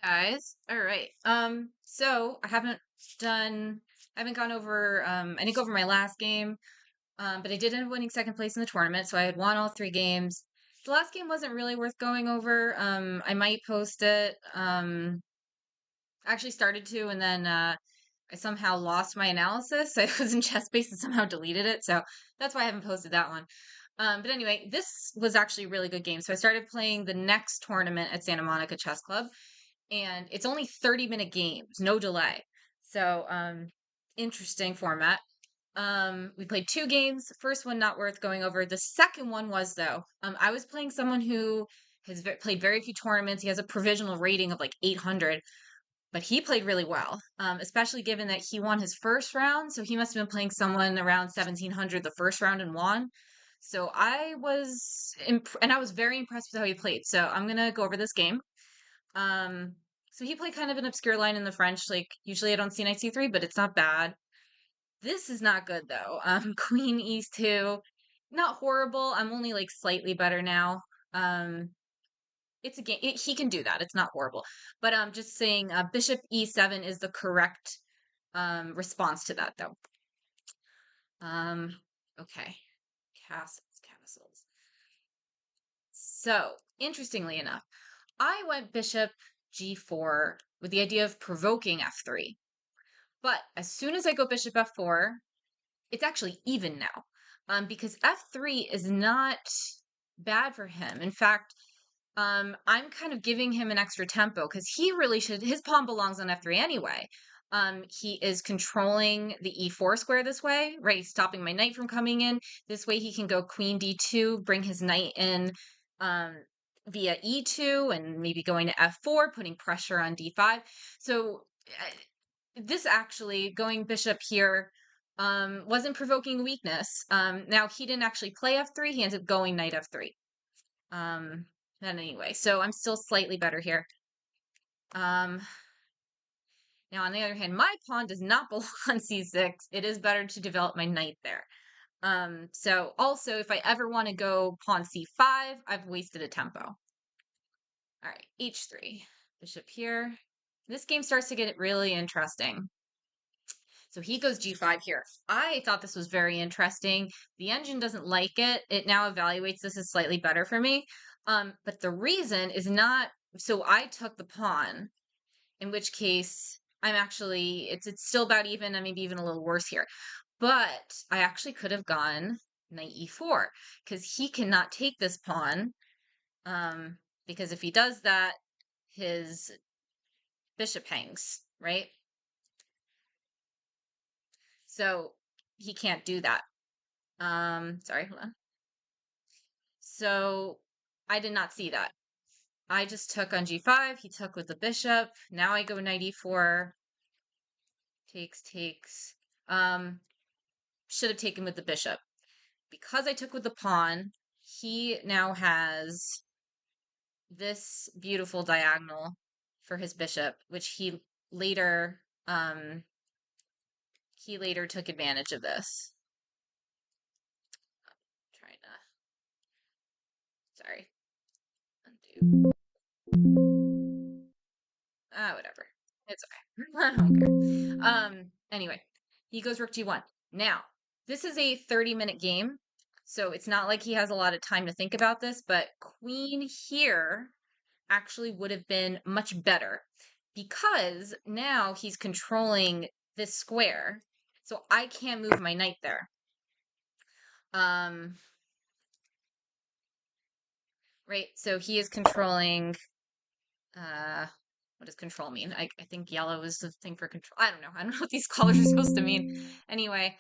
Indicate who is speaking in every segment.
Speaker 1: Guys. All right. So I haven't gone over I didn't go over my last game. But I did end up winning second place in the tournament, so I had won all three games. The last game wasn't really worth going over. I might post it. I actually started to, and then I somehow lost my analysis. I was in ChessBase and somehow deleted it, so that's why I haven't posted that one. But anyway, this was actually a really good game. So I started playing the next tournament at Santa Monica Chess Club, and it's only 30-minute games, no delay. So, interesting format. We played two games. First one not worth going over. The second one was though. I was playing someone who has played very few tournaments. He has a provisional rating of like 800, but he played really well. Especially given that he won his first round, so he must have been playing someone around 1700 the first round and won. So I was and I was very impressed with how he played. So I'm gonna go over this game. Um, so he played kind of an obscure line in the French. Like usually I don't see knight c3, but it's not bad. This is not good though. Queen e2, not horrible. I'm only like slightly better now. Um, it's a game. He can do that. It's not horrible. But I'm just saying, bishop e7 is the correct response to that though. Okay, castles. So interestingly enough, I went bishop g4 with the idea of provoking f3. But as soon as I go bishop f4, it's actually even now, because f3 is not bad for him. In fact, I'm kind of giving him an extra tempo because he really should. His pawn belongs on f3 anyway. He is controlling the e4 square this way, right? He's stopping my knight from coming in. This way he can go queen d2, bring his knight in via e2, and maybe going to f4, putting pressure on d5. So this actually, going bishop here, wasn't provoking weakness. Now he didn't actually play f3. He ended up going knight f3. But anyway, so I'm still slightly better here. Now on the other hand, my pawn does not belong on c6. It is better to develop my knight there. So also, if I ever want to go pawn c5, I've wasted a tempo. All right, h3, bishop here. This game starts to get really interesting. So he goes g5 here. I thought this was very interesting. The engine doesn't like it. It now evaluates this as slightly better for me. But the reason is not, so I took the pawn, in which case I'm actually, it's still about even, and maybe even a little worse here. But I actually could have gone knight e4 because he cannot take this pawn. Because if he does that, his bishop hangs, right? So he can't do that. Sorry, hold on. So I did not see that. I just took on g5. He took with the bishop. Now I go knight e4. Takes. Should have taken with the bishop. Because I took with the pawn, he now has this beautiful diagonal for his bishop, which he later took advantage of this. Trying to, sorry, undo. Whatever. It's okay. I don't care. Anyway, he goes rook g1. Now, this is a 30-minute game, so it's not like he has a lot of time to think about this, but queen here actually would have been much better because now he's controlling this square, so I can't move my knight there. Right, so he is controlling, what does control mean? I think yellow is the thing for control. I don't know. I don't know what these colors are supposed to mean. Anyway,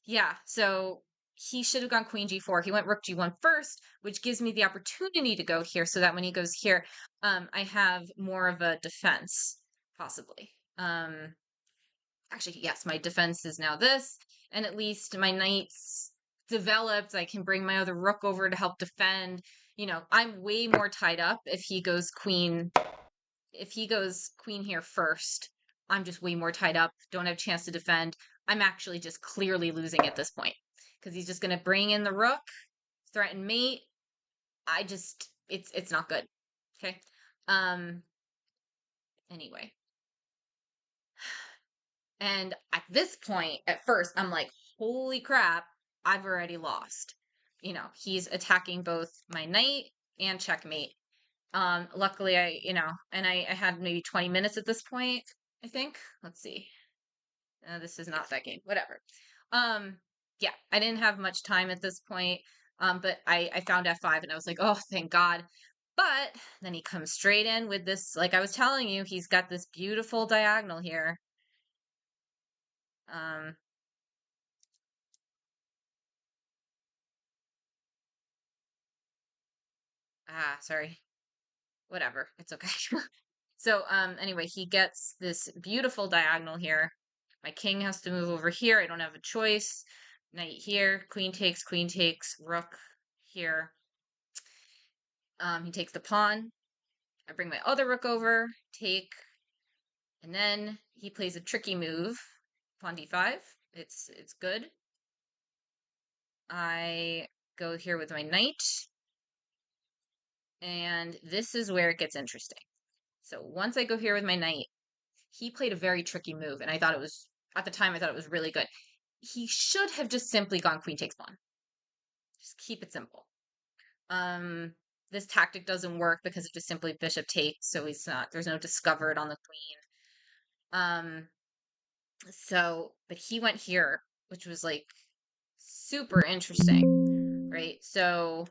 Speaker 1: yeah, so he should have gone queen g4. He went rook g1 first, which gives me the opportunity to go here so that when he goes here, I have more of a defense, possibly. Actually, yes, my defense is now this, and at least my knight's developed. I can bring my other rook over to help defend. You know, I'm way more tied up if he goes queen here first. I'm just way more tied up, don't have a chance to defend. I'm actually just clearly losing at this point because he's just going to bring in the rook, threaten mate. It's not good. Okay. Anyway. And at this point, at first, I'm like, holy crap, I've already lost. He's attacking both my knight and checkmate. Luckily and I had maybe 20 minutes at this point, I think. Let's see. This is not that game. Whatever. Yeah, I didn't have much time at this point. But I found F5 and I was like, oh, thank God. But then he comes straight in with this, like I was telling you, he's got this beautiful diagonal here. Um, sorry. Whatever. It's okay. So, anyway, he gets this beautiful diagonal here. My king has to move over here. I don't have a choice. Knight here, queen takes, rook here. He takes the pawn. I bring my other rook over, take, and then he plays a tricky move, pawn d5. It's good. I go here with my knight, and this is where it gets interesting. So once I go here with my knight, he played a very tricky move, and I thought it was, at the time, I thought it was really good. He should have just simply gone queen takes pawn. Just keep it simple. This tactic doesn't work because it just simply bishop takes, so there's no discovered on the queen. But he went here, which was like super interesting, right? So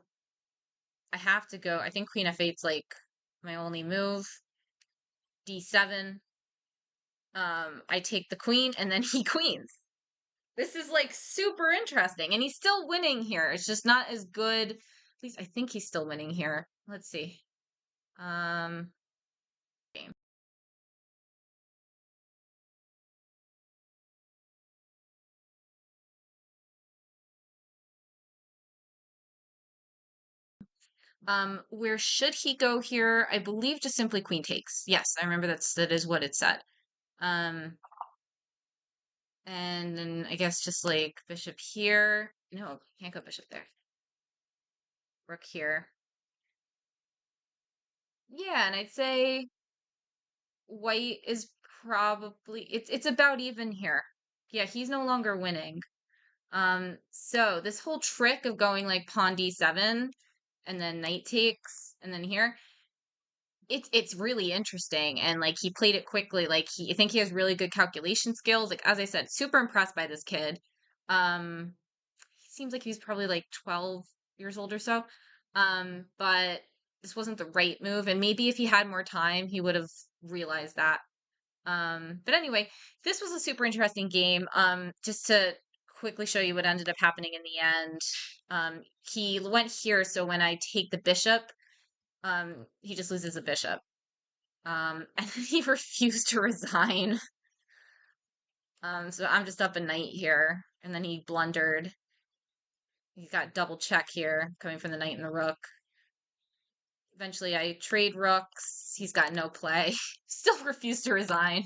Speaker 1: I have to go, I think queen f8's like my only move. d7. I take the queen and then he queens. This is like super interesting. And he's still winning here. It's just not as good. At least I think he's still winning here. Let's see. Game. Where should he go here? I believe just simply queen takes. Yes, I remember that is what it said. Um, and then I guess just like bishop here. No, can't go bishop there. Rook here. Yeah, and I'd say white is probably it's about even here. Yeah, he's no longer winning. So this whole trick of going like pawn d7 and then knight takes and then here, it's really interesting, and like he played it quickly. Like I think he has really good calculation skills. Like as I said, super impressed by this kid. He seems like he's probably like 12 years old or so. But this wasn't the right move, and maybe if he had more time, he would have realized that. But anyway, this was a super interesting game. Just to quickly show you what ended up happening in the end. He went here, so when I take the bishop, he just loses a bishop. And he refused to resign. So I'm just up a knight here, and then he blundered. He's got double check here, coming from the knight and the rook. Eventually, I trade rooks. He's got no play. Still refused to resign.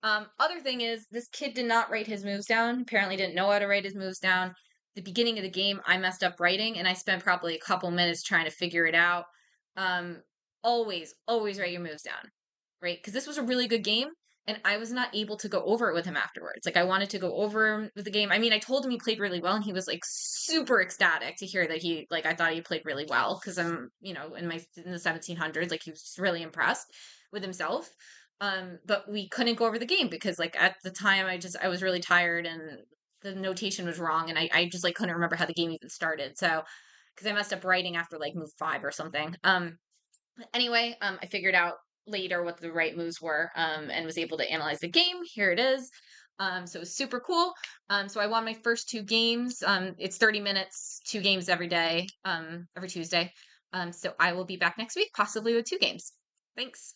Speaker 1: Other thing is, this kid did not write his moves down. Apparently, didn't know how to write his moves down. The beginning of the game, I messed up writing, and I spent probably a couple minutes trying to figure it out. Um, always write your moves down, right? Because this was a really good game, and I was not able to go over it with him afterwards. Like I wanted to go over with the game. I mean, I told him he played really well, and he was like super ecstatic to hear that he like I thought he played really well because I'm in the 1700s, like he was just really impressed with himself. But we couldn't go over the game because like at the time I was really tired and the notation was wrong and I just like couldn't remember how the game even started. So because I messed up writing after like move 5 or something. Anyway, I figured out later what the right moves were and was able to analyze the game. Here it is. So it was super cool. So I won my first 2 games. It's 30 minutes, 2 games every day, every Tuesday. So I will be back next week, possibly with 2 games. Thanks.